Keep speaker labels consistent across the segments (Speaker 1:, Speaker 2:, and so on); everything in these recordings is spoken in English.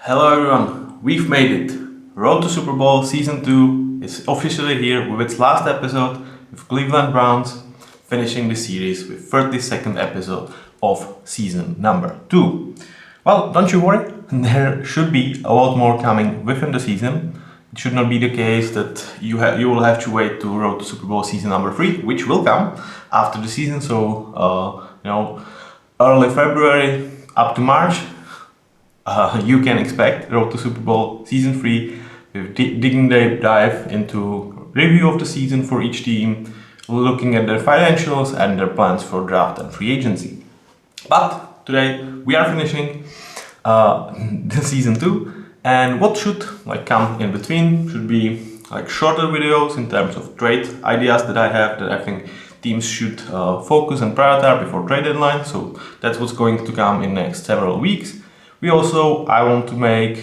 Speaker 1: Hello everyone, we've made it. Road to Super Bowl Season 2 is officially here with its last episode with Cleveland Browns finishing the series with 32nd episode of season number 2. Well, don't you worry, there should be a lot more coming within the season. It should not be the case that you will have to wait to Road to Super Bowl Season number 3, which will come after the season, so early February up to March. You can expect Road to Super Bowl Season 3 with digging deep dive into review of the season for each team, looking at their financials and their plans for draft and free agency. But today we are finishing the Season 2, and what should come in between should be shorter videos in terms of trade ideas that I have that I think teams should focus and prioritize before trade deadline. So that's what's going to come in next several weeks. I want to make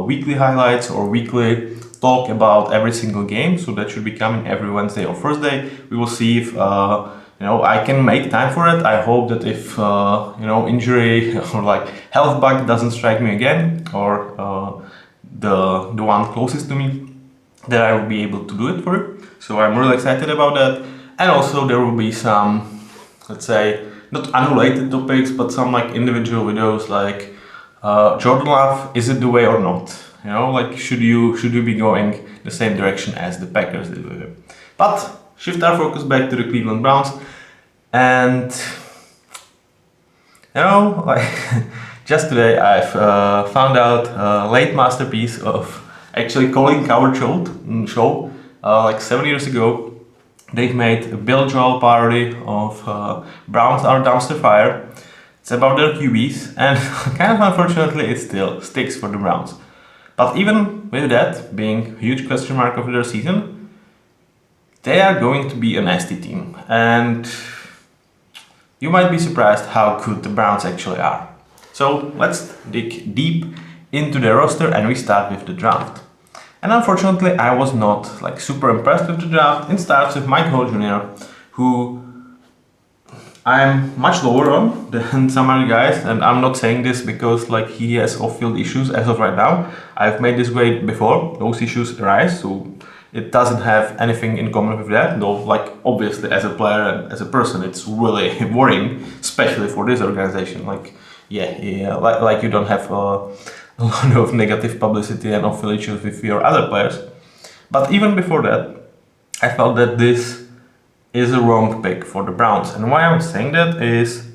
Speaker 1: weekly highlights or weekly talk about every single game, so that should be coming every Wednesday or Thursday. We will see if I can make time for it. I hope that if injury or health bug doesn't strike me again, or the one closest to me, that I will be able to do it for it. So I'm really excited about that. And also there will be some, let's say, not unrelated topics, but some individual videos Jordan Love, is it the way or not? Should you be going the same direction as the Packers did with him? But shift our focus back to the Cleveland Browns, and just today I've found out a late masterpiece of actually Colin Cowherd show 7 years ago. They've made a Bill Joel parody of Browns Are Dumpster Fire. It's about their QBs, and kind of unfortunately it still sticks for the Browns. But even with that being a huge question mark of their season, they are going to be a nasty team. And you might be surprised how good the Browns actually are. So let's dig deep into their roster, and we start with the draft. And unfortunately I was not super impressed with the draft. It starts with Mike Hall Jr., who I'm much lower on than some other guys, and I'm not saying this because he has off-field issues as of right now. I've made this grade before, those issues arise, so it doesn't have anything in common with that, though obviously as a player and as a person it's really worrying, especially for this organization. You don't have a lot of negative publicity and off-field issues with your other players. But even before that, I felt that this is a wrong pick for the Browns. And why I'm saying that is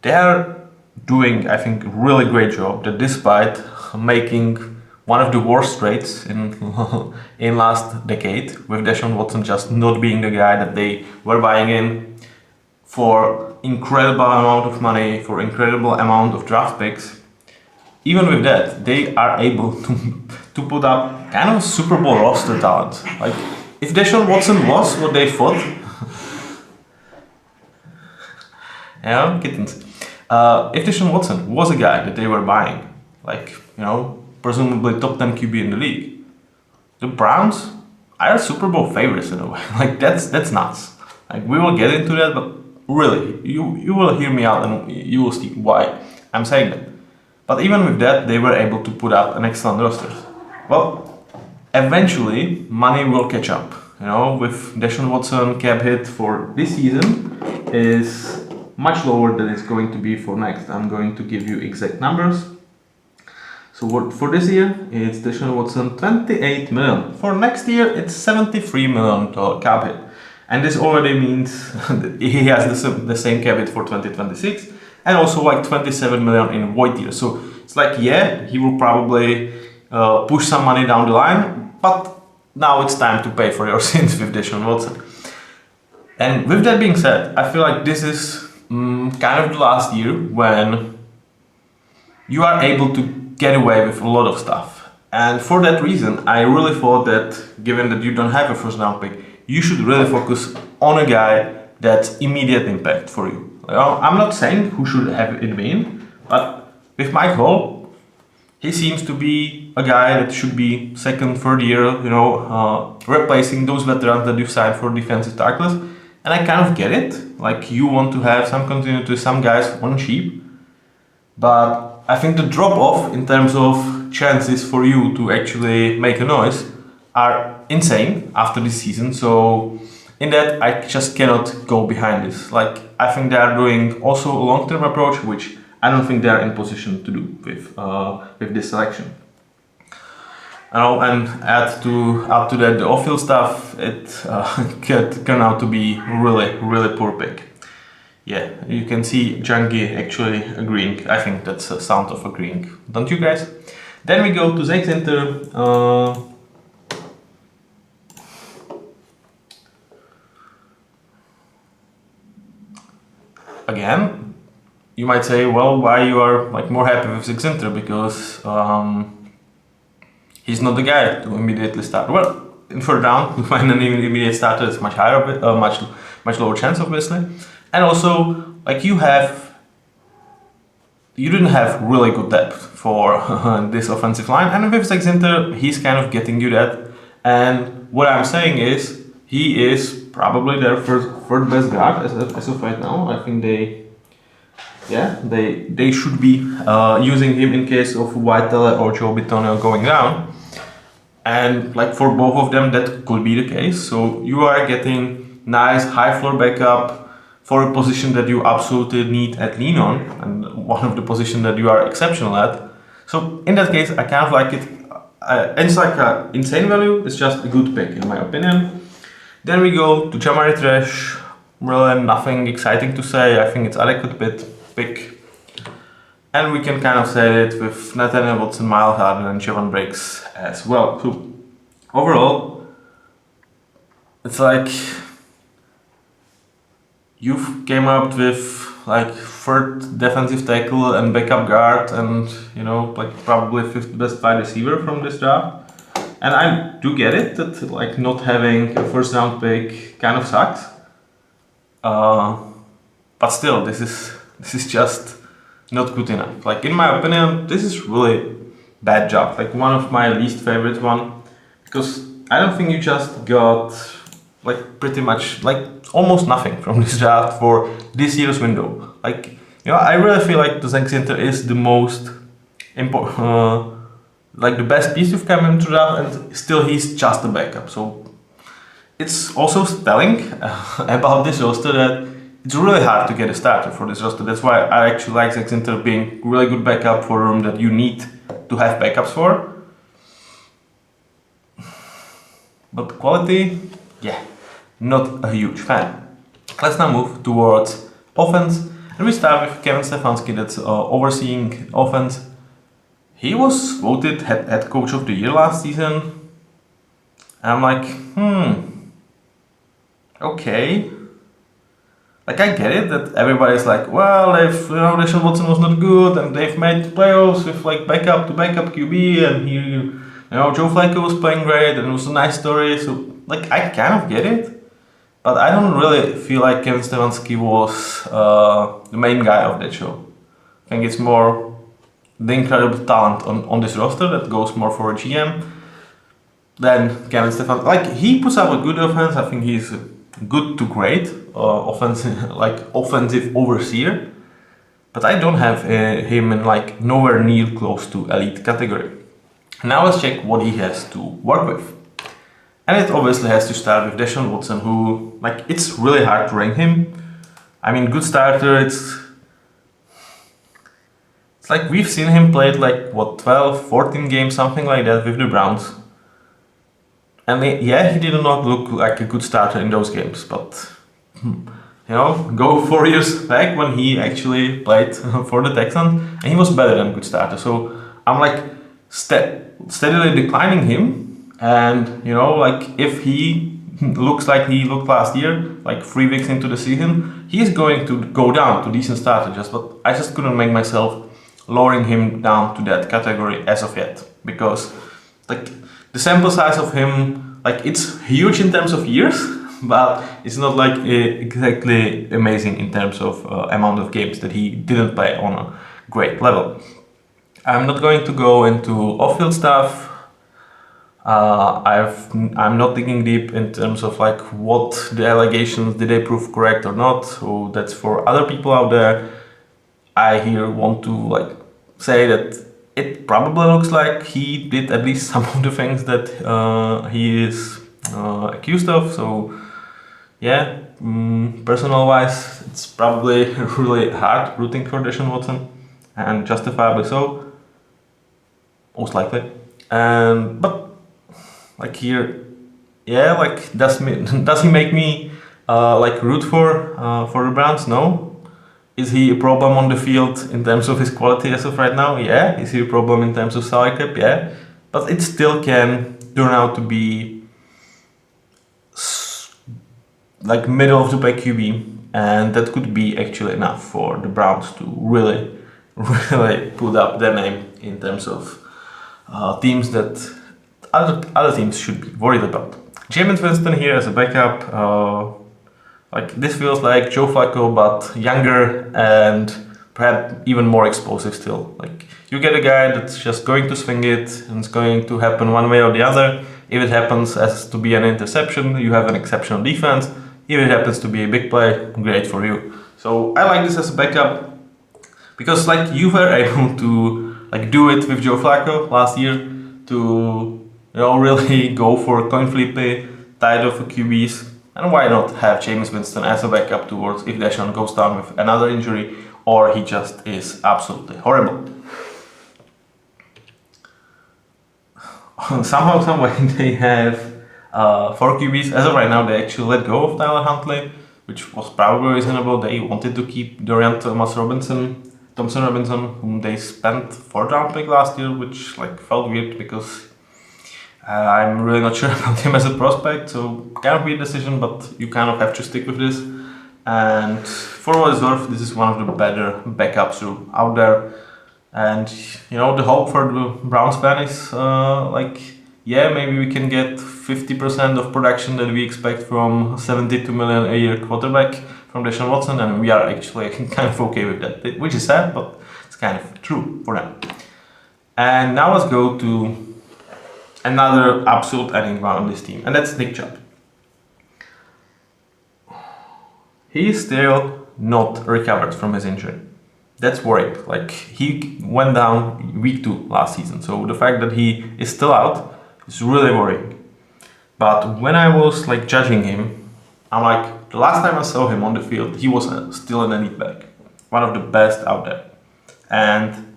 Speaker 1: they are doing, I think, a really great job that despite making one of the worst trades in last decade, with Deshaun Watson just not being the guy that they were buying in for incredible amount of money, for incredible amount of draft picks, even with that, they are able to put up kind of a Super Bowl roster talent. If Deshaun Watson was what they thought, kittens. If Deshaun Watson was a guy that they were buying, presumably top 10 QB in the league, the Browns are Super Bowl favorites in a way. That's nuts. We will get into that, but really, you will hear me out and you will see why I'm saying that. But even with that, they were able to put up an excellent roster. Well, eventually, money will catch up. With Deshaun Watson cap hit for this season is much lower than it's going to be for next. I'm going to give you exact numbers. So for this year, it's Deshaun Watson 28 million. For next year, it's 73 million cap hit. And this already means that he has the same cap hit for 2026 and also 27 million in void year. So it's he will probably push some money down the line, but now it's time to pay for your sins with Deshaun Watson. And with that being said, I feel this is kind of the last year when you are able to get away with a lot of stuff. And for that reason, I really thought that given that you don't have a first round pick, you should really focus on a guy that's immediate impact for you. I'm not saying who should have it been, but with Mike Hall, he seems to be a guy that should be second, third year, replacing those veterans that you signed for defensive tackles. And I kind of get it. You want to have some continuity, some guys on cheap. But I think the drop off in terms of chances for you to actually make a noise are insane after this season. So in that, I just cannot go behind this. Like, I think they are doing also a long-term approach, which I don't think they are in position to do with this selection. And add to that the off-field stuff, it could turn out to be really poor pick. Yeah, you can see Junkie actually agreeing. I think that's a sound of agreeing, don't you guys? Then we go to Zach Center. Again, you might say, well, why you are like more happy with Zach Center? Because he's not the guy to immediately start. Well, in third round, to find an immediate starter is much higher, much lower chance, obviously. And also, like you didn't have really good depth for this offensive line, and with Zach Center, he's kind of getting you that. And what I'm saying is, he is probably their third best guard as of right now. I think they should be using him in case of Whitele or Joe Bitonio going down. And like for both of them, that could be the case. So you are getting nice high floor backup for a position that you absolutely need and lean on, and one of the positions that you are exceptional at. So in that case, I kind of like it. It's like an insane value. It's just a good pick in my opinion. Then we go to GMaty Trash. Really nothing exciting to say. I think it's adequate pick. And we can kind of say it with Nathaniel Watson, Miles Harden, and Javon Briggs as well. So overall, it's like you came up with like third defensive tackle and backup guard, and like probably fifth best wide receiver from this draft. And I do get it that like not having a first round pick kind of sucks. But still, this is just not good enough. Like in my opinion, this is really bad job. Like one of my least favorite one, because I don't think you just got like pretty much like almost nothing from this draft for this year's window. Like I really feel like the Zach Center is the most important, like the best piece you've come into draft, and still he's just a backup. So it's also telling about this roster that it's really hard to get a starter for this roster. That's why I actually like Zach Center being really good backup for a room that you need to have backups for. But quality, not a huge fan. Let's now move towards offense. And we start with Kevin Stefanski, that's overseeing offense. He was voted head coach of the year last season. And I'm like, okay. Like I get it that everybody's like, well, Deshaun Watson was not good, and they've made playoffs with like backup to backup QB, and Joe Flacco was playing great, and it was a nice story. So like I kind of get it, but I don't really feel like Kevin Stefanski was the main guy of that show. I think it's more the incredible talent on this roster that goes more for a GM than Kevin Stefanski. Like he puts up a good offense. I think he's good to great offensive overseer, but I don't have him in like nowhere near close to elite category. Now let's check what he has to work with, and it obviously has to start with Deshaun Watson, who like it's really hard to rank him. I mean, good starter. It's like we've seen him played like 12, 14 games, something like that with the Browns. And he did not look like a good starter in those games, but go 4 years back when he actually played for the Texans, and he was better than a good starter. So I'm like steadily declining him, and like if he looks like he looked last year, like 3 weeks into the season, he's going to go down to decent starter. But I just couldn't make myself lowering him down to that category as of yet, because like the sample size of him, like it's huge in terms of years, but it's not like exactly amazing in terms of amount of games that he didn't play on a great level. I'm not going to go into off-field stuff. I'm not digging deep in terms of like what the allegations did they prove correct or not. So that's for other people out there. I here want to like say that it probably looks like he did at least some of the things that he is accused of. So yeah, personal wise, it's probably really hard rooting for Deshaun Watson, and justifiably so, most likely. But like here, yeah, like does he make me like root for the Browns? No. Is he a problem on the field in terms of his quality as of right now? Yeah. Is he a problem in terms of salary cap? Yeah. But it still can turn out to be like middle of the pack QB, and that could be actually enough for the Browns to really, really put up their name in terms of teams that other teams should be worried about. Jameis Winston here as a backup. Like this feels like Joe Flacco, but younger and perhaps even more explosive still. Like you get a guy that's just going to swing it and it's going to happen one way or the other. If it happens as to be an interception, you have an exceptional defense. If it happens to be a big play, great for you. So I like this as a backup because like you were able to like do it with Joe Flacco last year to really go for coin flippy type of QBs. And why not have Jameis Winston as a backup towards if Deshaun goes down with another injury or he just is absolutely horrible. Somehow, some way they have 4 QBs. As of right now, they actually let go of Tyler Huntley, which was probably reasonable. They wanted to keep Dorian Thompson Robinson, whom they spent 4th round pick last year, which like felt weird because I'm really not sure about him as a prospect, so kind of weird decision, but you kind of have to stick with this. And for what it's worth, this is one of the better backups out there. And the hope for the Browns fan is maybe we can get 50% of production that we expect from 72 million a year quarterback from Deshaun Watson, and we are actually kind of okay with that, which is sad, but it's kind of true for them. And now let's go to another absolute enigma on this team, and that's Nick Chubb. He is still not recovered from his injury. That's worrying. Like he went down week 2 last season, so the fact that he is still out is really worrying. But when I was like judging him, I'm like, the last time I saw him on the field, he was still an elite back, one of the best out there, and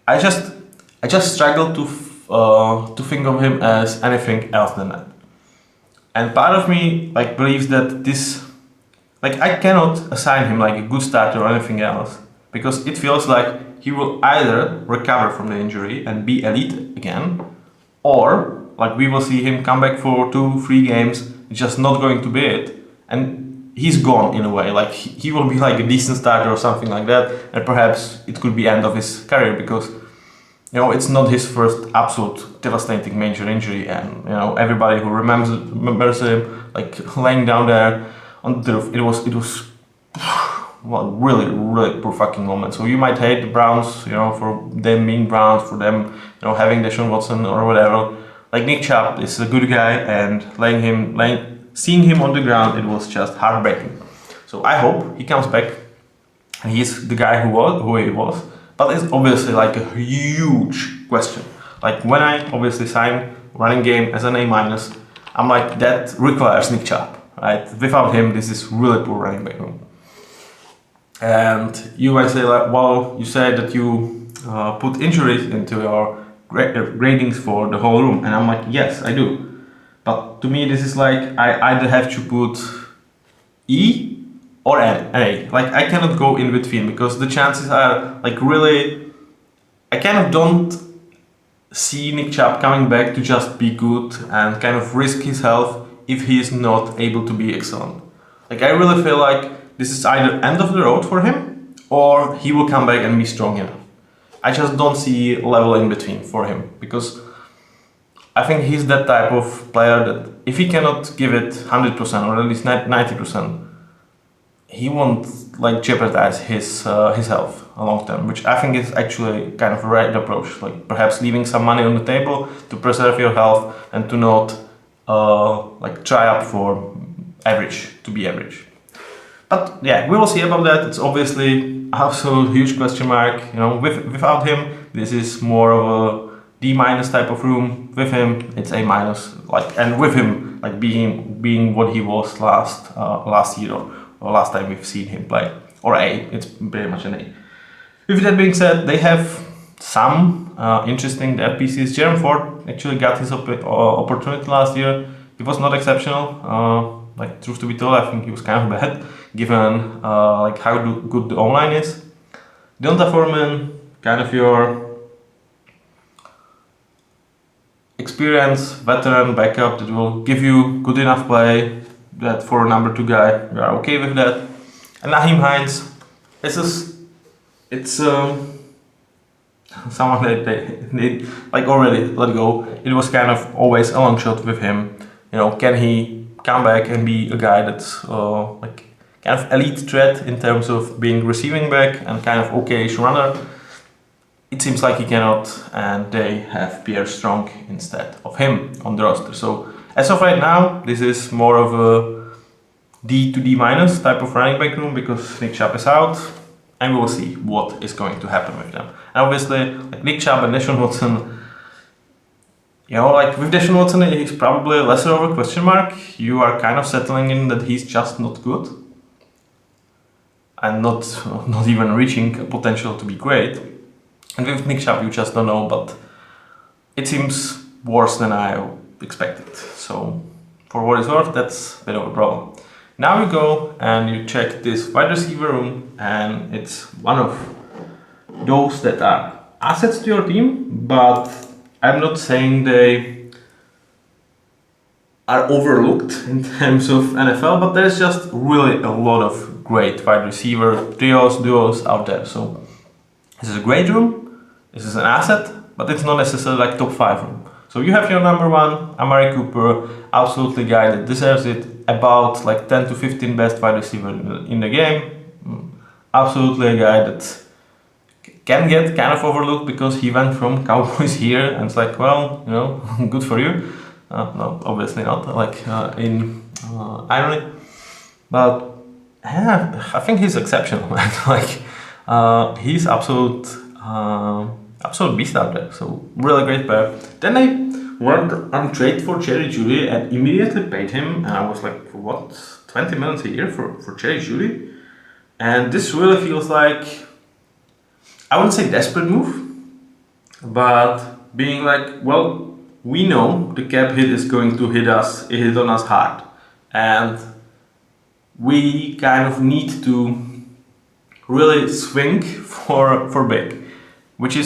Speaker 1: I just struggled to think of him as anything else than that. And part of me like believes that this, like I cannot assign him like a good starter or anything else, because it feels like he will either recover from the injury and be elite again, or like we will see him come back for 2-3 games, it's just not going to be it, and he's gone in a way. Like he will be like a decent starter or something like that, and perhaps it could be end of his career because it's not his first absolute devastating major injury, and everybody who remembers him like laying down there on the roof. It was well, really, really poor fucking moment. So you might hate the Browns, for them being Browns, for them, having Deshaun Watson or whatever. Like Nick Chubb is a good guy, and seeing him on the ground, it was just heartbreaking. So I hope he comes back, and he's the guy who he was. But it's obviously like a huge question. Like when I obviously signed running game as an A-, I'm like, that requires Nick Chubb, right? Without him, this is really poor running back room. And you might say like, well, you said that you put injuries into your gradings for the whole room, and I'm like, yes, I do. But to me, this is like I either have to put E or an A. Like I cannot go in between because the chances are like really, I kind of don't see Nick Chubb coming back to just be good and kind of risk his health if he is not able to be excellent. Like I really feel like this is either end of the road for him or he will come back and be strong enough. I just don't see a level in between for him because I think he's that type of player that if he cannot give it 100% or at least 90%, he won't like jeopardize his health a long term, which I think is actually kind of a right approach. Like perhaps leaving some money on the table to preserve your health and to not like try up for average to be average. But yeah, we will see about that. It's obviously absolute huge question mark. You know, without him, this is more of a D- type of room. With him, it's A-. Like, and with him, like being what he was last year or last time we've seen him play, or A. It's pretty much an A. With that being said, they have some interesting depth pieces. Jerome Ford actually got his opportunity last year. He was not exceptional. Like, truth to be told, I think he was kind of bad, given like how good the online is. Donta Foreman, kind of your experienced veteran backup that will give you good enough play that for a number 2 guy, we are okay with that. And Naheem Hines, it's someone that they like already let go. It was kind of always a long shot with him. You know, can he come back and be a guy that's like kind of elite threat in terms of being receiving back and kind of okay-ish runner? It seems like he cannot, and they have Pierre Strong instead of him on the roster. So as of right now, this is more of a D to D- type of running back room because Nick Chubb is out, and we will see what is going to happen with them. And obviously, like Nick Chubb and Deshaun Watson, you know, like with Deshaun Watson, he's probably lesser of a question mark. You are kind of settling in that he's just not good and not even reaching a potential to be great. And with Nick Chubb, you just don't know, but it seems worse than I expected. So for what it's worth, that's a bit of a problem. Now you go and you check this wide receiver room, and it's one of those that are assets to your team, but I'm not saying they are overlooked in terms of NFL, but there's just really a lot of great wide receiver trios, duos out there. So this is a great room. This is an asset, but it's not necessarily like top 5 room. So you have your number 1, Amari Cooper, absolutely guy that deserves it, about like 10 to 15 best wide receiver in the game. Absolutely a guy that can get kind of overlooked because he went from Cowboys here, and it's like, well, you know, good for you. No, obviously not, like in irony. But yeah, I think he's exceptional, man. Like he's absolute beast out there. So really great player. Then I went on trade for Jerry Jeudy and immediately paid him, and I was like, what, 20 million a year for Jerry Jeudy? And this really feels like, I wouldn't say desperate move, but being like, well, we know the cap hit is going to hit on us hard, and we kind of need to really swing for big, which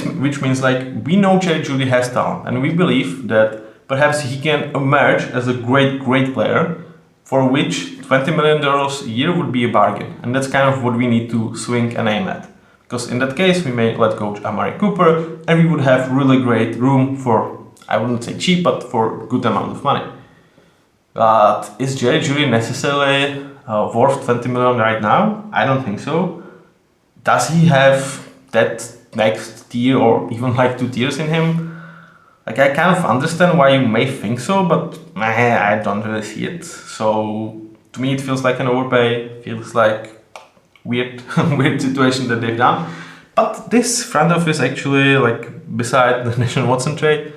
Speaker 1: means like we know Jerry Jeudy has talent, and we believe that perhaps he can emerge as a great player, for which $20 million a year would be a bargain, and that's kind of what we need to swing and aim at. Because in that case, we may let go Amari Cooper, and we would have really great room for, I wouldn't say cheap, but for good amount of money. But is Jerry Jeudy necessarily worth 20 million right now? I don't think so. Does he have that next tier or even like 2 tiers in him? Like, I kind of understand why you may think so, but I don't really see it. So to me, it feels like an overpay. Feels like weird situation that they've done. But this front office actually, like, beside the Deshaun Watson trade,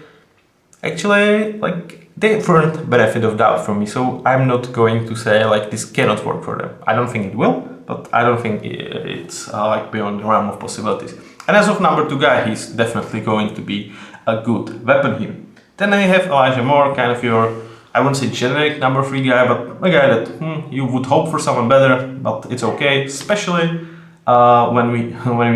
Speaker 1: actually, like, they've earned benefit of doubt from me. So I'm not going to say like this cannot work for them. I don't think it will, but I don't think it's like beyond the realm of possibilities. And as of number 2 guy, he's definitely going to be a good weapon here. Then I have Elijah Moore, kind of your, I wouldn't say generic number 3 guy, but a guy that you would hope for someone better, but it's okay, especially when we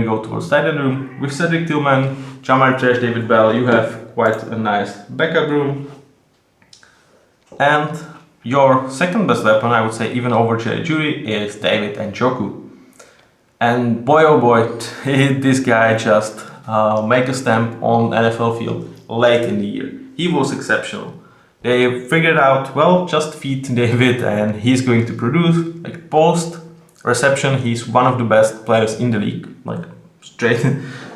Speaker 1: go towards tight end room. With Cedric Tillman, Jamar Chase, David Bell, you have quite a nice backup room. And your second best weapon, I would say even over Jerry Jeudy, is David Njoku. And boy oh boy, did this guy just make a stamp on NFL field late in the year. He was exceptional. They figured out, well, just feed David and he's going to produce. Like, post reception, he's one of the best players in the league. Like, straight,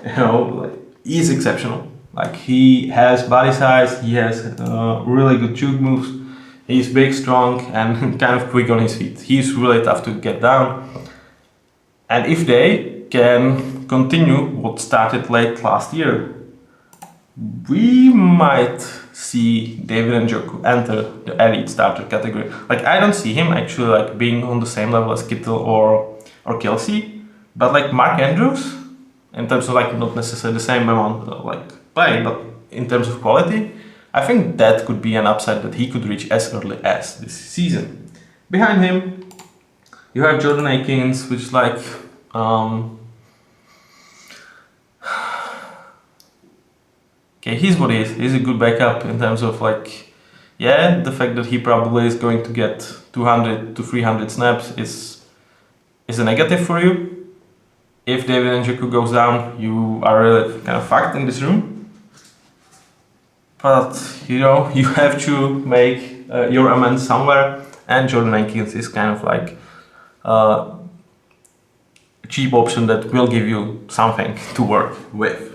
Speaker 1: like, he's exceptional. Like, he has body size, he has really good juke moves. He's big, strong, and kind of quick on his feet. He's really tough to get down. And if they can continue what started late last year, we might see David Njoku enter the elite starter category. Like, I don't see him actually like being on the same level as Kittle or Kelsey, but like Mark Andrews, in terms of like not necessarily the same amount of like play, but in terms of quality, I think that could be an upside that he could reach as early as this season. Behind him, you have Jordan Akins, which is like okay, he's what he is. He's a good backup in terms of like, yeah, the fact that he probably is going to get 200 to 300 snaps is a negative for you. If David Njoku goes down, you are really kind of fucked in this room. But you know, you have to make your amends somewhere, and Jordan Akins is kind of like a cheap option that will give you something to work with.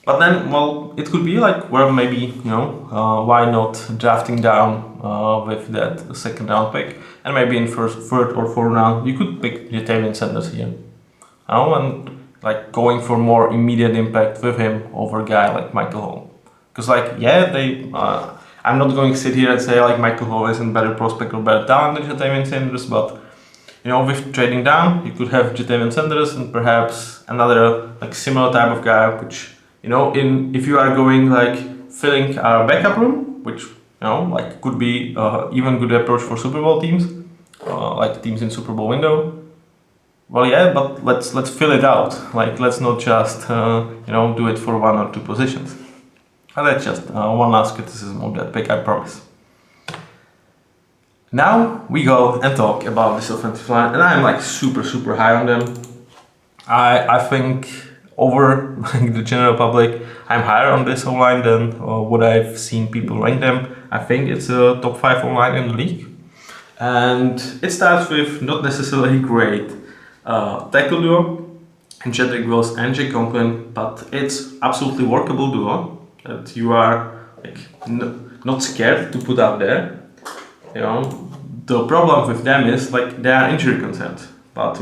Speaker 1: But then, well, it could be like, well, maybe, you know, why not drafting down with that second round pick, and maybe in third or fourth round, you could pick Ja'Tavion Sanders here. You know, and like going for more immediate impact with him over a guy like Michael Hall. Because like, yeah, I'm not going to sit here and say like Michael Hall isn't better prospect or better talent than Ja'Tavion Sanders, but you know, with trading down, you could have Ja'Tavion Sanders and perhaps another like similar type of guy, which, you know, if you are going like filling a backup room, which, you know, like could be even good approach for Super Bowl teams, like teams in Super Bowl window. Well, yeah, but let's fill it out. Like, let's not just you know, do it for one or two positions. And that's just one last criticism of that pick, I promise. Now we go and talk about this offensive line, and I'm like super high on them. I think over like the general public, I'm higher on this O-line than what I've seen people rank them. I think it's a top 5 O-line in the league, and it starts with not necessarily great tackle duo in Jedrick Wills and Jake Conklin, but it's absolutely workable duo that you are like not scared to put out there. You know, the problem with them is like they are injury concerned, but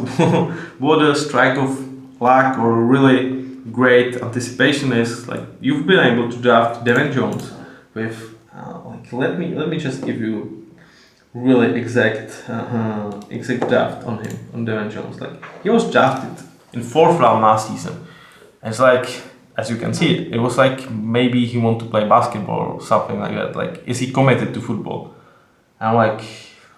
Speaker 1: what a strike of luck or really great anticipation is, like, you've been able to draft Devin Jones with like, let me just give you really exact draft on him, on Devin Jones. Like, he was drafted in 4th round last season. It's like, as you can see, it was like maybe he wanted to play basketball or something like that. Like, is he committed to football? I'm like,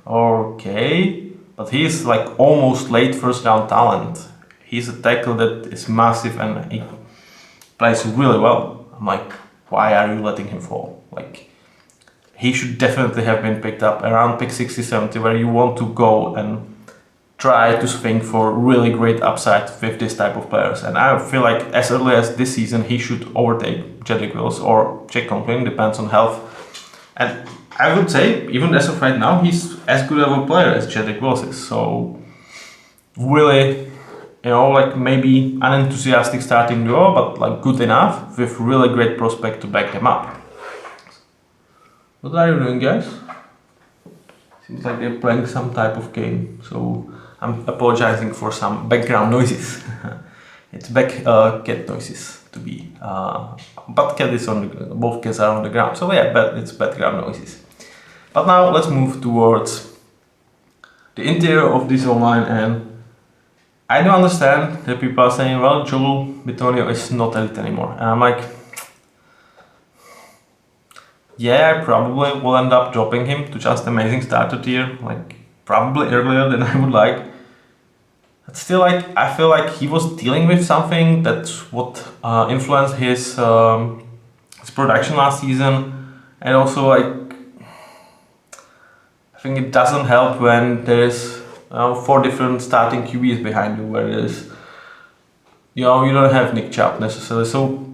Speaker 1: okay, but he's like almost late 1st round talent. He's a tackle that is massive and he plays really well. I'm like, why are you letting him fall? Like, he should definitely have been picked up around pick 60, 70, where you want to go and try to swing for really great upside with this type of players. And I feel like as early as this season, he should overtake Jedrick Wills or Jake Conklin, depends on health. And I would say, even as of right now, he's as good of a player as Jedrick Wills is. So, really, you know, like maybe unenthusiastic starting duo, but like good enough with really great prospect to back them up. What are you doing, guys? Seems like they're playing some type of game, so I'm apologizing for some background noises. It's cat noises to be, but cat is on the, both cats are on the ground, so yeah, but it's background noises. But now let's move towards the interior of this O-line, and I do understand that people are saying, well, Joel Bitonio is not elite anymore, and I'm like, yeah, I probably will end up dropping him to just amazing starter tier, like probably earlier than I would like. But still, like, I feel like he was dealing with something that's what influenced his production last season, and also like I think it doesn't help when there's 4 different starting QBs behind you, where there's, you know, you don't have Nick Chubb necessarily, so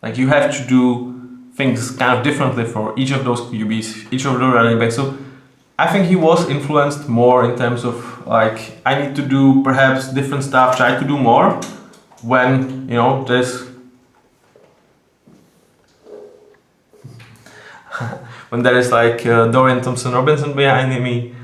Speaker 1: like you have to do things kind of differently for each of those QBs, each of the running backs. So I think he was influenced more in terms of like, I need to do perhaps different stuff, try to do more when, you know, there's when there is like Dorian Thompson-Robinson behind me.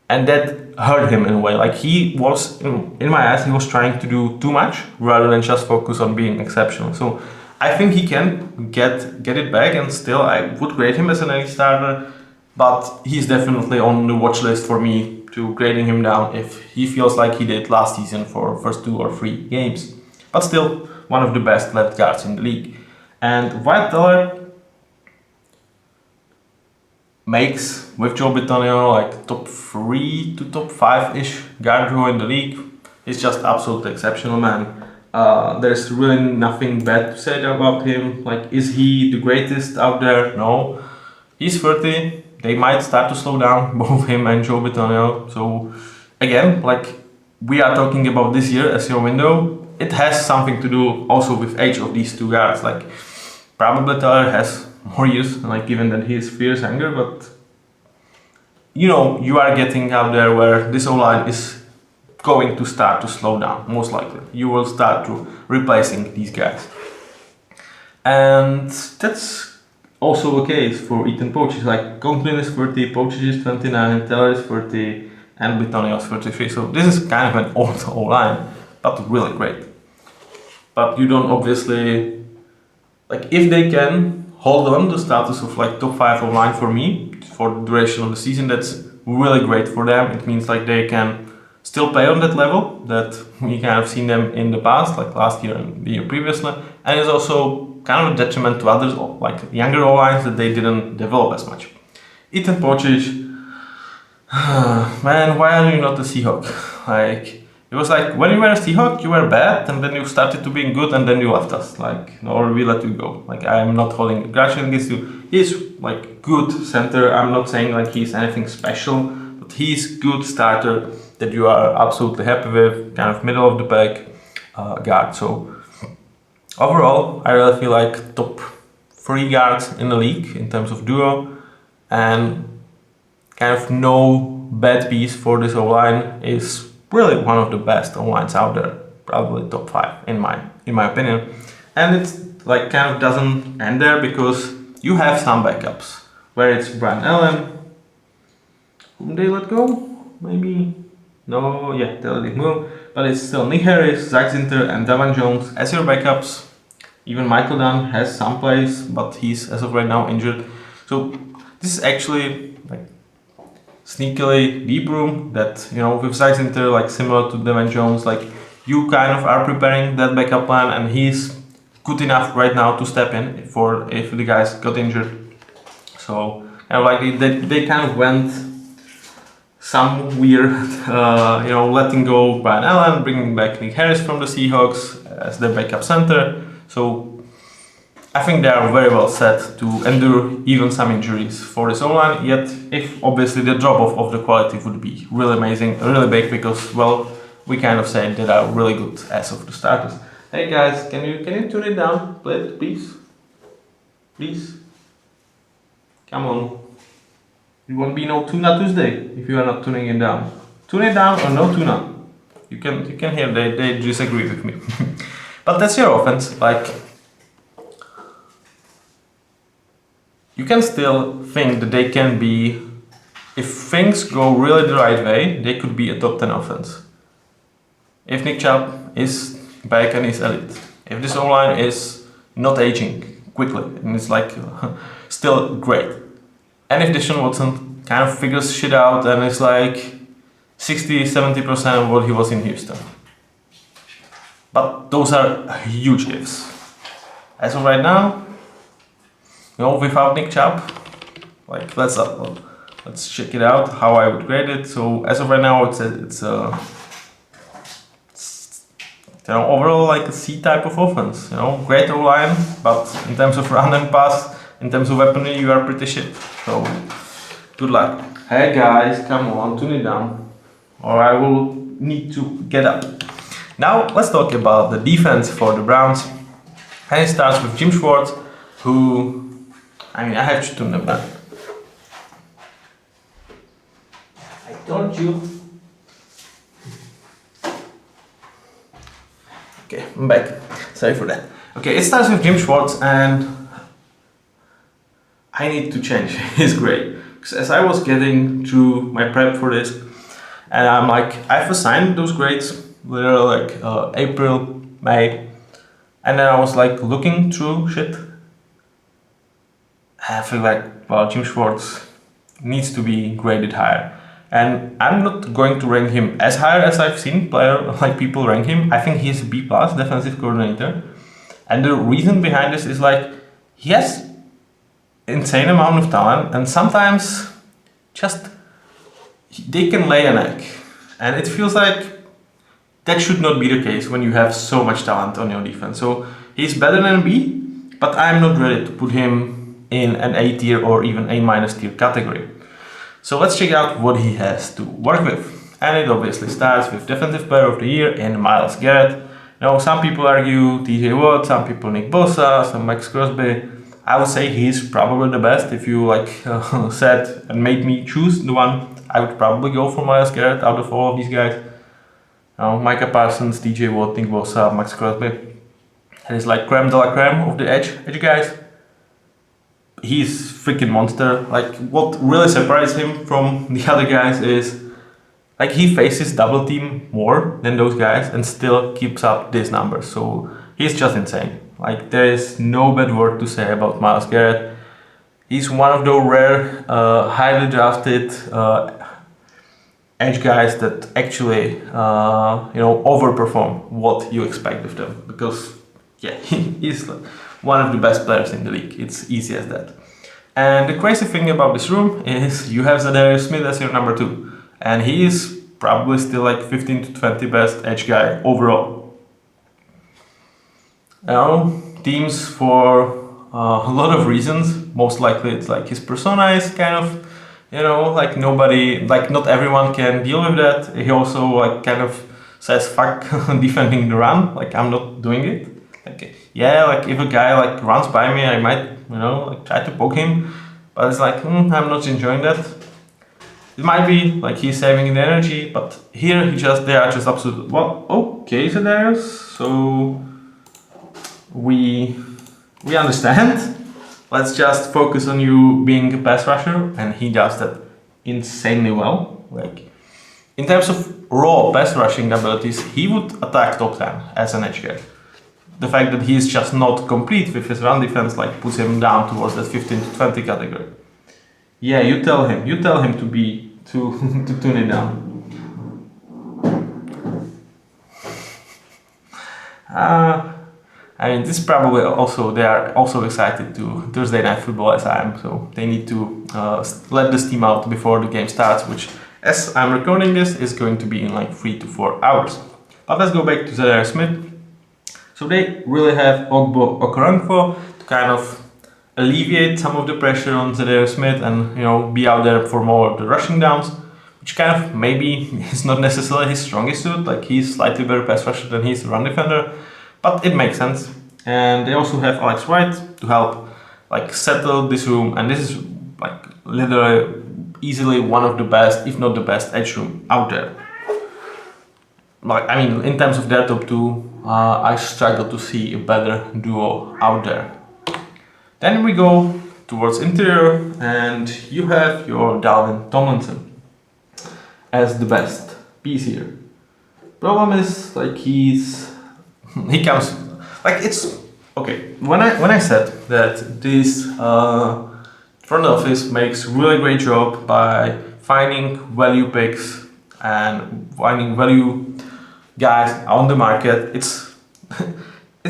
Speaker 1: and that hurt him in a way. Like he was, in my eyes, he was trying to do too much rather than just focus on being exceptional. So I think he can get it back, and still I would grade him as an elite starter, but he's definitely on the watch list for me to grading him down if he feels like he did last season for first 2 or 3 games. But still, one of the best left guards in the league. And Wyatt Teller makes, with Joe Bitonio, like top 3 to top 5-ish guard duo in the league. He's just absolutely exceptional, man. There's really nothing bad to say about him. Like, is he the greatest out there? No. He's 30. They might start to slow down, both him and Joe Bitonio. So, again, like, we are talking about this year as your window. It has something to do also with age of these two guys. Like, probably Teller has more years, like, given that he is 3 years younger, but you are getting out there where this O-line is going to start to slow down, most likely. You will start to replacing these guys. And that's also the case for Ethan Poach. Like, Conklin is 30, Poach is 29, Teller is 30, and Bitonio is 33. So this is kind of an old O-line, but really great. But you don't obviously, like, if they can hold on the status of like top 5 O-line for me for the duration of the season, that's really great for them. It means like they can still play on that level that we kind of seen them in the past, like last year and the year previously, and it's also kind of a detriment to others, like younger O-lines, that they didn't develop as much. Ethan Pocic, man, why are you not a Seahawk? Like, it was like, when you were a Seahawk, you were bad, and then you started to being good, and then you left us. Like, or we let you go. Like, I'm not holding a grudge against you. He's like good center. I'm not saying like he's anything special, but he's good starter that you are absolutely happy with, kind of middle of the pack guard. So overall, I really feel like top 3 guards in the league in terms of duo, and kind of no bad piece for this O-line. Is really one of the best O-lines out there, probably top 5 in my opinion. And it's like kind of doesn't end there, because you have some backups where it's Brian Allen, whom they let go, maybe. No, yeah, they let him go. But it's still Nick Harris, Zach Zinter, and Davon Jones as your backups. Even Michael Dunn has some plays, but he's as of right now injured. So this is actually like sneakily deep room that, with Zach Zinter, like similar to Davon Jones, like you kind of are preparing that backup plan, and he's good enough right now to step in for if the guys got injured. So like they kind of went some weird, letting go Brian Allen, bringing back Nick Harris from the Seahawks as their backup center. So I think they are very well set to endure even some injuries for this O-line. Yet, if obviously the drop-off of the quality would be really amazing, really big, because, well, we kind of say that are really good as of the starters. Hey guys, can you tune it down, please? Please? Come on. It won't be no Tuna Tuesday if you are not tuning it down. Tune it down or no tuna. You can hear they disagree with me. But that's your offense. Like, you can still think that they can be, if things go really the right way, they could be a top 10 offense. If Nick Chubb is back and is elite. If this O-line is not aging quickly and it's like still great. And if Deshaun Watson kind of figures shit out and is like 60-70% of what he was in Houston. But those are huge ifs. As of right now, without Nick Chubb, like let's check it out how I would grade it. So as of right now, it's overall like a C type of offense. Great O-line, but in terms of run and pass, in terms of weaponry, you are pretty shit. So good luck. Hey guys, come on, tune it down, or I will need to get up. Now let's talk about the defense for the Browns, and it starts with Jim Schwartz, who. I have to tune them down. I told you. Okay, I'm back. Sorry for that. Okay, it starts with Jim Schwartz, and I need to change his grade. Because as I was getting through my prep for this, And I'm like, I've assigned those grades literally like April, May, and then I was like looking through shit. I feel like, well, Jim Schwartz needs to be graded higher. And I'm not going to rank him as high as I've seen people rank him. I think he's a B plus defensive coordinator. And the reason behind this is like he has insane amount of talent, and sometimes just they can lay an egg. And it feels like that should not be the case when you have so much talent on your defense. So he's better than a B, but I'm not ready to put him in an A tier or even A minus tier category. So let's check out what he has to work with. And it obviously starts with Defensive Player of the Year in Myles Garrett. Now, some people argue TJ Watt, some people Nick Bosa, some Max Crosby. I would say he's probably the best. If you said and made me choose the one, I would probably go for Myles Garrett out of all of these guys. Micah Parsons, TJ Watt, Nick Bosa, Max Crosby. And it's like creme de la creme of the edge guys. He's freaking monster. Like, what really separates him from the other guys is like he faces double team more than those guys and still keeps up these numbers. So he's just insane. Like, there is no bad word to say about Myles Garrett. He's one of those rare, highly drafted edge guys that actually, overperform what you expect of them. Because, yeah, he's one of the best players in the league. It's easy as that. And the crazy thing about this room is you have Zadarius Smith as your number 2. And he is probably still like 15 to 20 best edge guy overall. Teams for a lot of reasons. Most likely it's like his persona is kind of, like nobody, like not everyone can deal with that. He also like kind of says fuck defending the run. Like, I'm not doing it. Like, yeah, like if a guy like runs by me, I might, try to poke him. But it's like, I'm not enjoying that. It might be like he's saving the energy, but here they are just absolutely, well, okay, Zadarius. So we understand. Let's just focus on you being a pass rusher, and he does that insanely well. Like, in terms of raw pass rushing abilities, he would attack top 10 as an edge guy. The fact that he's just not complete with his run defense like puts him down towards that 15 to 20 category. Yeah, you tell him to tune it down. This probably also, they are also excited to Thursday Night Football as I am, so they need to let the steam out before the game starts, which, as I'm recording this, is going to be in like 3 to 4 hours. But let's go back to Zadarius Smith. So they really have Ogbo Okoronkwo to kind of alleviate some of the pressure on Zadarius Smith and be out there for more of the rushing downs, which kind of maybe is not necessarily his strongest suit. Like, he's slightly better pass rusher than he's a run defender, but it makes sense. And they also have Alex Wright to help like settle this room, and this is like literally easily one of the best, if not the best, edge room out there. Like, in terms of their top 2, I struggle to see a better duo out there. Then we go towards interior, and you have your Dalvin Tomlinson as the best piece here. Problem is, like, he comes, like, it's okay. When I said that this front office makes really great job by finding value picks and finding value guys on the market, it's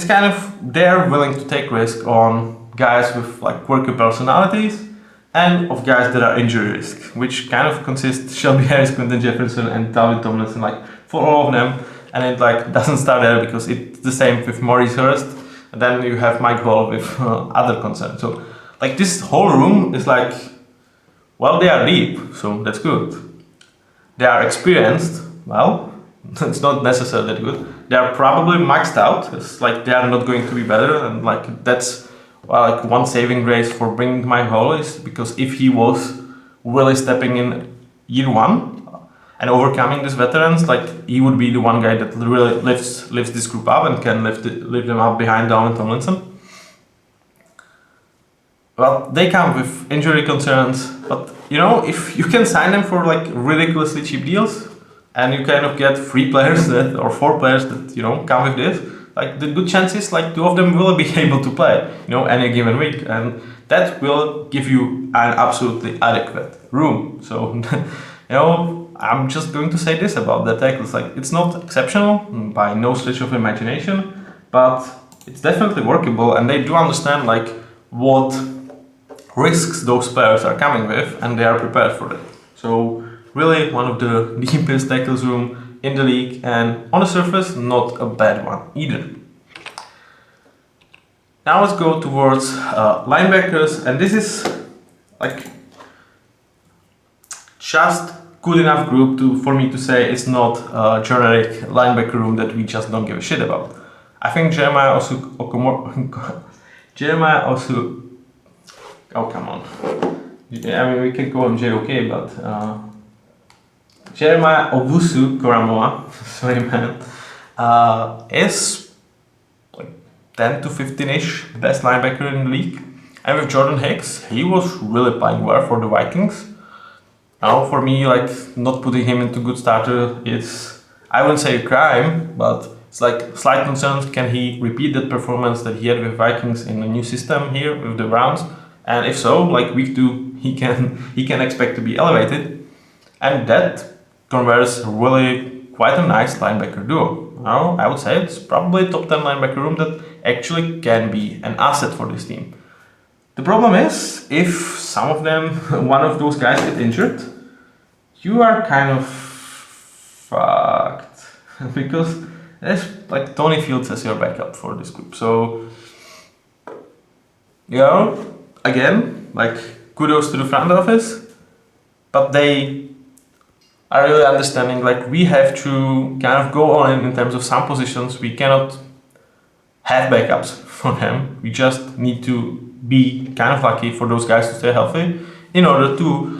Speaker 1: kind of, they're willing to take risk on guys with like quirky personalities and of guys that are injury risk, which kind of consists Shelby Harris, Quentin Jefferson, and Dalvin Tomlinson, like for all of them. And it like doesn't start there because it's the same with Maurice Hurst, and then you have Mike Hall with other concerns. So like this whole room is like, well, they are deep, so that's good. They are experienced, well, it's not necessarily that good. They are probably maxed out. It's like they are not going to be better, and like that's like one saving grace for bringing Mike Hall is because if he was really stepping in year 1 and overcoming these veterans, like he would be the one guy that really lifts this group up and can lift them up behind Dalvin Tomlinson. Well, they come with injury concerns, but if you can sign them for like ridiculously cheap deals, and you kind of get 3 players that, or 4 players that, you know, come with this, like the good chances, like 2 of them will be able to play, you know, any given week, and that will give you an absolutely adequate room. So, you know, I'm just going to say this about the tackles, like it's not exceptional by no stretch of imagination, but it's definitely workable, and they do understand like what risks those players are coming with, and they are prepared for it. So really one of the deepest tackles room in the league, and on the surface not a bad one either. Now let's go towards linebackers, and this is like just good enough group for me to say it's not a generic linebacker room that we just don't give a shit about. I think Jeremiah Osu, oh come on. I mean, we can call him JOK, but Jeremiah Owusu-Koramoah, sorry man, is like 10 to 15-ish best linebacker in the league. And with Jordan Hicks, he was really playing well for the Vikings. Now for me, like not putting him into good starter is, I wouldn't say a crime, but it's like slight concerns. Can he repeat that performance that he had with Vikings in a new system here with the Browns? And if so, like week 2, he can expect to be elevated, and that converts really quite a nice linebacker duo. Now I would say it's probably a top 10 linebacker room that actually can be an asset for this team. The problem is, if some of them, one of those guys get injured, you are kind of fucked because there's like Tony Fields as your backup for this group. So, you know, again, like kudos to the front office, but they are really understanding like we have to kind of go on in terms of some positions. We cannot have backups for them. We just need to be kind of lucky for those guys to stay healthy in order to,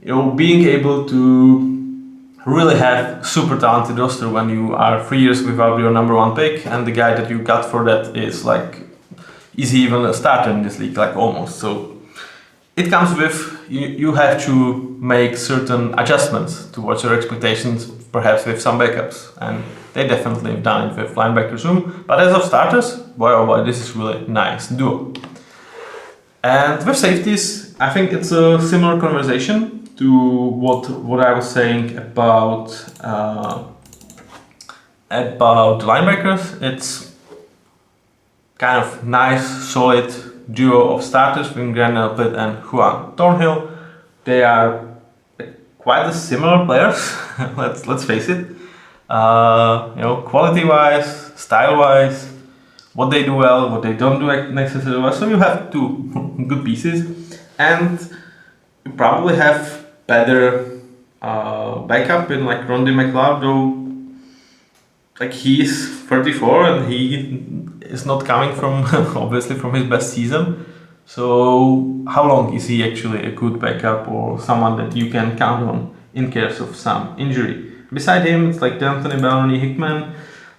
Speaker 1: you know, being able to really have super talented roster when you are 3 years without your number 1 pick, and the guy that you got for that is like, is he even a starter in this league? Like almost. So it comes with, you have to make certain adjustments towards your expectations, perhaps with some backups, and they definitely have done it with linebackers room. But as of starters, boy oh boy, this is really nice duo. And with safeties, I think it's a similar conversation to what I was saying about linebackers. It's kind of nice, solid duo of starters with Grant Nelpit and Juan Thornhill. They are quite a similar players. let's face it. You know, quality-wise, style-wise, what they do well, what they don't do necessarily well. So you have 2 good pieces, and you probably have better backup in like Rondy McLeod, though like he's 34 and he is not coming from obviously from his best season. So how long is he actually a good backup or someone that you can count on in case of some injury? Beside him, it's like D'Anthony Belloni, Hickman,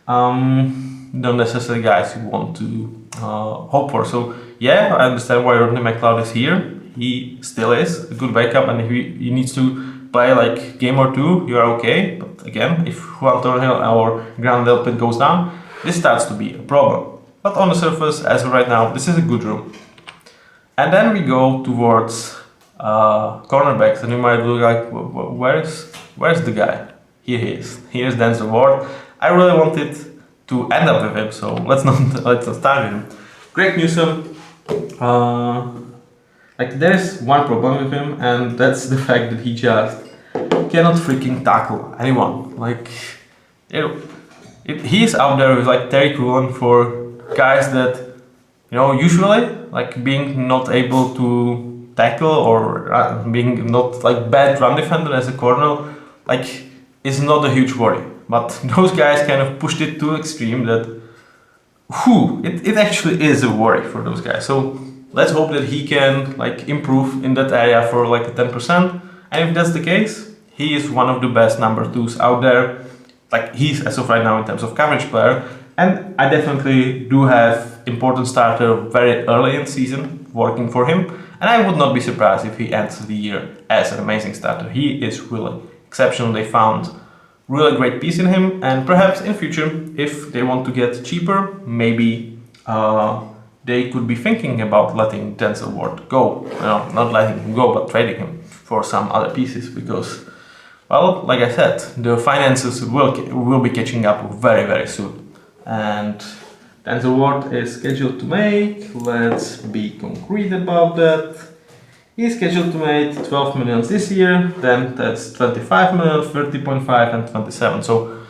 Speaker 1: not necessarily guys you want to hope for. So yeah, I understand why Rodney McLeod is here. He still is a good backup, and if he needs to play like game or 2, you are okay. But again, if Juan Thornhill or Grant Delpit goes down, this starts to be a problem. But on the surface, as of right now, this is a good room. And then we go towards cornerbacks, and you might look like, where's the guy? Here he is. Here's Denzel Ward. I really wanted to end up with him, so let's not start with him. Greg Newsome. Like there's one problem with him, and that's the fact that he just cannot freaking tackle anyone. Like, you know, he's out there with like Terry Cullen for guys that, you know, usually like being not able to tackle or being not like bad run defender as a corner, like is not a huge worry. But those guys kind of pushed it to extreme that, it actually is a worry for those guys. So let's hope that he can like improve in that area for like 10%. And if that's the case, he is one of the best number 2s out there. Like he's as of right now in terms of coverage player. And I definitely do have important starter very early in season working for him. And I would not be surprised if he ends the year as an amazing starter. He is really exceptional. They found really great piece in him, and perhaps in future, if they want to get cheaper, maybe they could be thinking about letting Denzel Ward go. Not letting him go, but trading him for some other pieces, because, well, like I said, the finances will be catching up very, very soon. And Denzel Ward is scheduled to make, let's be concrete about that. He's scheduled to make 12 million this year, then that's 25 million, 30.5 and 27. So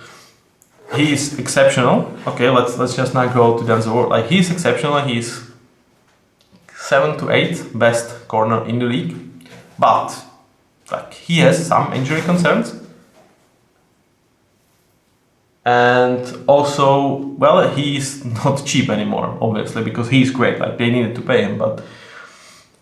Speaker 1: he's exceptional. Okay, let's just not go to Denzel Ward. Like, he's exceptional. He's 7 to 8 best corner in the league, but like, he has some injury concerns. And also, well, he's not cheap anymore, obviously, because he's great. Like, they needed to pay him, but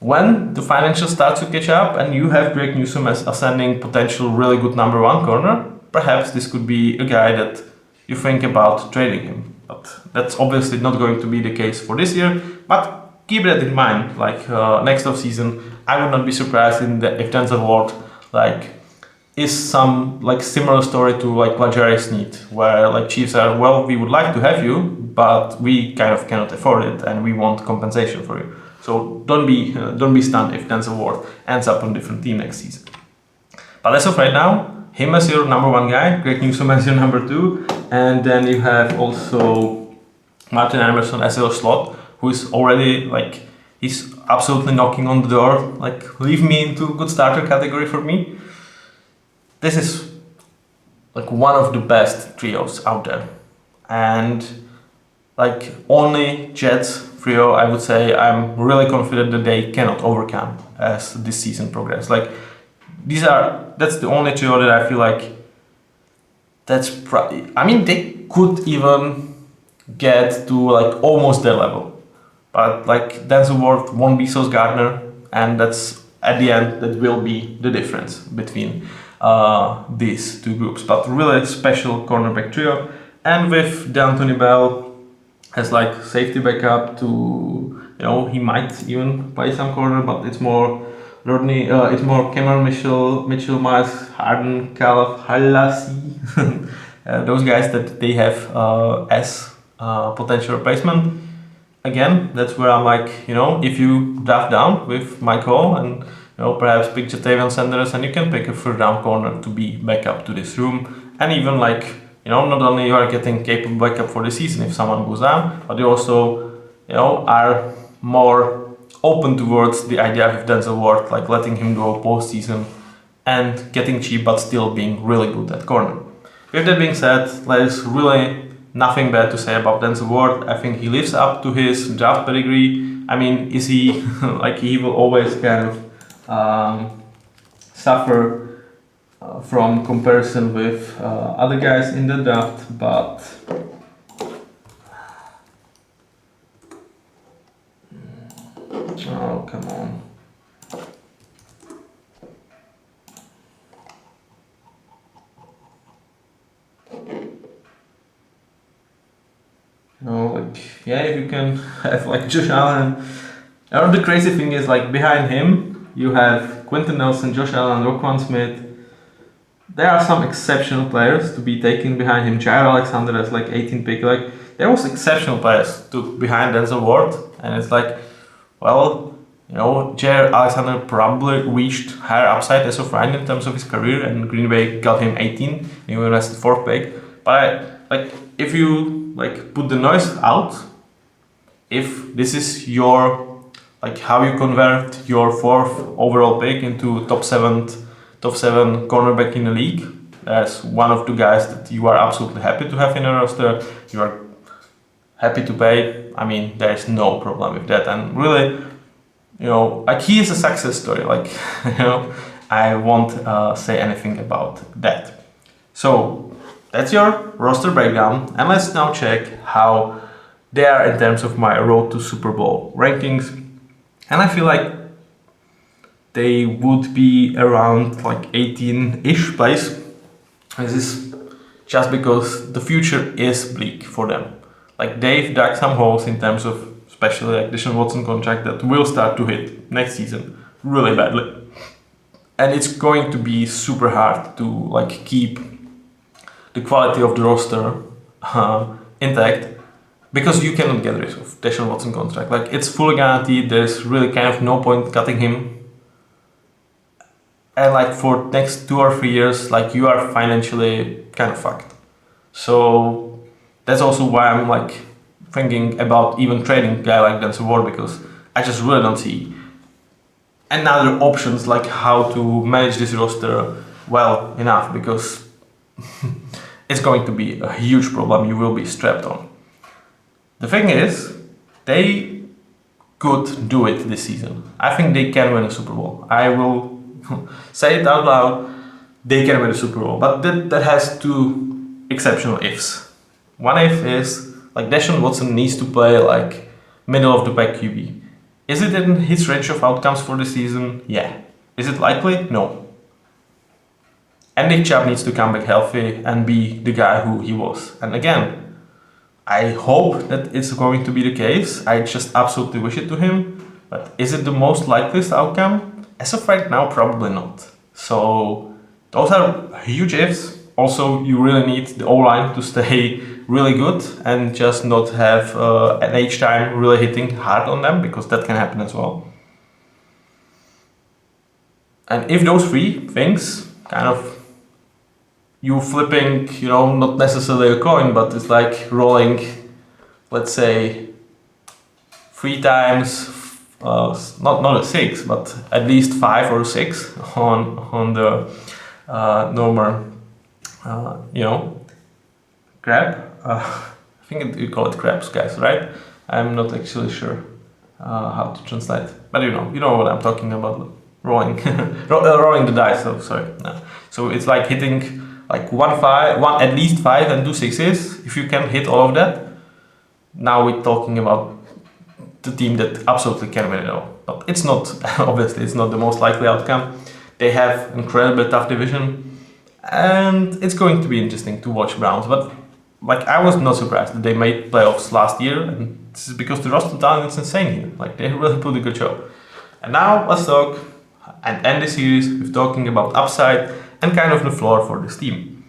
Speaker 1: when the financials start to catch up and you have Greg Newsome as ascending potential really good number one corner, perhaps this could be a guy that you think about trading him. But that's obviously not going to be the case for this year. But keep that in mind. Like, next off season, I would not be surprised if Denzel Ward is some similar story to L'Jarius Sneed, where Chiefs are, well, we would like to have you, but we kind of cannot afford it and we want compensation for you. So don't be stunned if Denzel Ward ends up on a different team next season. But as of right now, him as your number one guy, Greg Newsome as your number two, and then you have also Martin Emerson as your slot, who is already he's absolutely knocking on the door. Leave me into good starter category for me. This is one of the best trios out there, and only Jets trio, I would say I'm really confident that they cannot overcome as this season progresses. That's the only trio that I feel they could even get to almost their level, but Denzel Ward won't be Sauce Gardner, and that's at the end that will be the difference between these two groups. But really special cornerback trio, and with D'Antoni Bell as safety backup to, he might even play some corner, but it's more Rodney, it's more Cameron Mitchell, Miles Harden, Caleb Halasi, those guys that they have as potential replacement. Again, that's where I'm if you draft down with Mike Hall and perhaps pick Jatavion Sanders, and you can pick a third down corner to be backup to this room, and even not only you are getting capable backup for the season if someone goes down, but you also, are more open towards the idea of Denzel Ward, letting him go postseason and getting cheap but still being really good at corner. With that being said, there's really nothing bad to say about Denzel Ward. I think he lives up to his draft pedigree. I mean, is he he will always kind of suffer from comparison with other guys in the draft, but oh, come on. If you can have Josh Allen. And the crazy thing is behind him you have Quentin Nelson, Josh Allen, Roquan Smith. There are some exceptional players to be taken behind him. Jair Alexander as 18 pick. There was exceptional players to behind Denzel Ward, and it's Jair Alexander probably reached higher upside as of right in terms of his career, and Green Bay got him 18, even as the fourth pick. But if you put the noise out, if this is your how you convert your fourth overall pick into top seven cornerback in the league, as one of the guys that you are absolutely happy to have in a roster, you are happy to pay, I mean, there's no problem with that. And really, he is a success story. I won't say anything about that. So that's your roster breakdown, and let's now check how they are in terms of my road to Super Bowl rankings. And I feel they would be around 18-ish place. This is just because the future is bleak for them. They've dug some holes in terms of especially Deshaun Watson contract that will start to hit next season really badly. And it's going to be super hard to keep the quality of the roster intact, because you cannot get rid of Deshaun Watson contract. Like, it's fully guaranteed. There's really kind of no point cutting him. And like for next 2 or 3 years, like you are financially kind of fucked. So that's also why I'm like thinking about even trading a guy like Denzel Ward, because I just really don't see another options like how to manage this roster well enough, because it's going to be a huge problem you will be strapped on. The thing is, they could do it this season. I think they can win a Super Bowl. I will say it out loud, they can win a Super Bowl. But that has 2 exceptional ifs. One if is, like, Deshaun Watson needs to play like middle of the pack QB. Is it in his range of outcomes for the season? Yeah. Is it likely? No. And Nick Chubb needs to come back healthy and be the guy who he was. And again, I hope that it's going to be the case. I just absolutely wish it to him. But is it the most likeliest outcome? As of right now, probably not. So those are huge ifs. Also, you really need the O-line to stay really good and just not have an H-time really hitting hard on them, because that can happen as well. And if those 3 things kind of, you flipping, not necessarily a coin, but it's like rolling, let's say, 3 times, not a 6, but at least 5 or 6 on the normal, crab. I think you call it crabs, guys, right? I'm not actually sure how to translate, but you know what I'm talking about. Rolling, rolling the dice. So sorry. No. So it's like hitting like at least 5 and 2 6s. If you can hit all of that, now we're talking about the team that absolutely can win it all. But it's not, obviously, it's not the most likely outcome. They have incredibly tough division, and it's going to be interesting to watch Browns. But like, I was not surprised that they made playoffs last year, and this is because the roster talent is insane here. Like, they really put a good show. And now let's talk and end the series with talking about upside and kind of the floor for this team.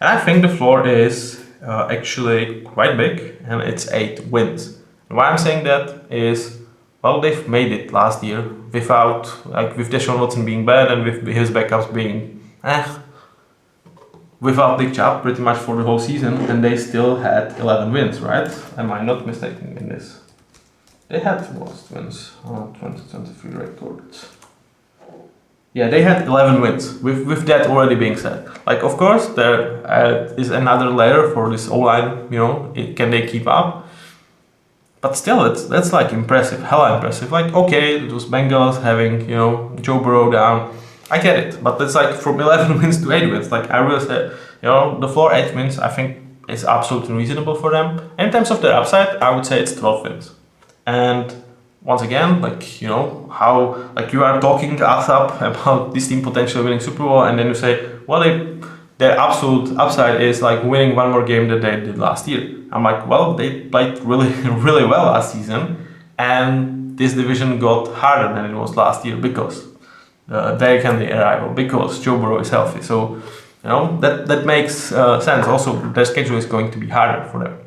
Speaker 1: And I think the floor is actually quite big, and it's 8 wins. And why I'm saying that is, well, they've made it last year without, like, with Deshaun Watson being bad and with his backups being without Nick Chubb pretty much for the whole season, and they still had 11 wins, right? Am I not mistaken in this? They had most wins on 2023 records. Yeah, they had 11 wins. With that already being said, like, of course there is another layer for this O-line. Can they keep up? But still, that's like impressive, hella impressive. Like, okay, those Bengals having Joe Burrow down, I get it. But it's like from 11 wins to 8 wins. Like, I really say, the floor 8 wins, I think is absolutely reasonable for them. And in terms of their upside, I would say it's 12 wins. And once again, like, how, like, you are talking us up about this team potentially winning Super Bowl, and then you say, well, their absolute upside is like winning 1 more game than they did last year. I'm like, well, they played really, really well last season, and this division got harder than it was last year because Derrick Henry arrival, because Joe Burrow is healthy. So, that makes sense. Also, their schedule is going to be harder for them.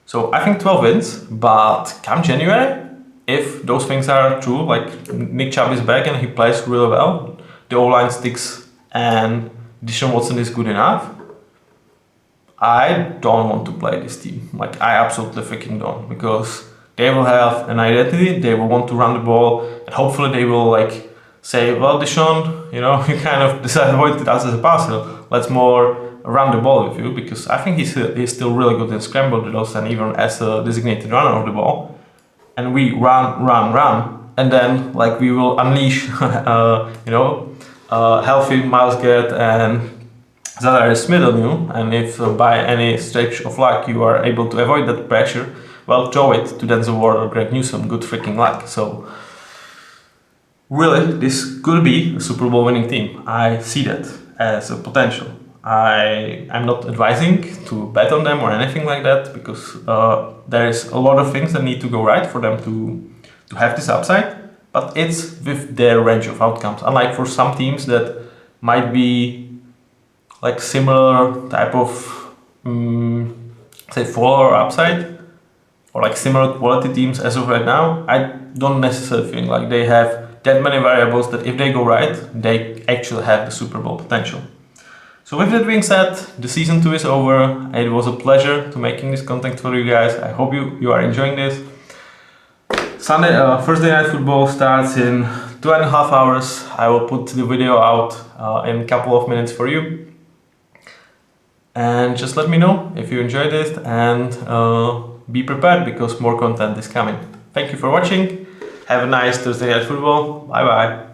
Speaker 1: So I think 12 wins, but come January, if those things are true, like Nick Chubb is back and he plays really well, the O-line sticks, and Deshaun Watson is good enough, I don't want to play this team. Like, I absolutely freaking don't, because they will have an identity, they will want to run the ball, and hopefully they will like say, well, Deshaun, you kind of disappointed us as a passer, let's more run the ball with you, because I think he's still really good in scramble drills and even as a designated runner of the ball. And we run, and then like we will unleash, healthy Miles Garrett and Zadarius Smith on you. And if by any stretch of luck you are able to avoid that pressure, well, throw it to Denzel Ward or Greg Newsome. Good freaking luck. So really, this could be a Super Bowl winning team. I see that as a potential. I'm not advising to bet on them or anything like that, because there is a lot of things that need to go right for them to have this upside, but it's with their range of outcomes. Unlike for some teams that might be like similar type of say fall or upside, or like similar quality teams as of right now, I don't necessarily think like they have that many variables that if they go right, they actually have the Super Bowl potential. So with that being said, the season 2 is over. It was a pleasure to making this content for you guys. I hope you are enjoying this. Thursday night football starts in 2.5 hours. I will put the video out in a couple of minutes for you. And just let me know if you enjoyed it, and be prepared because more content is coming. Thank you for watching. Have a nice Thursday night football. Bye bye.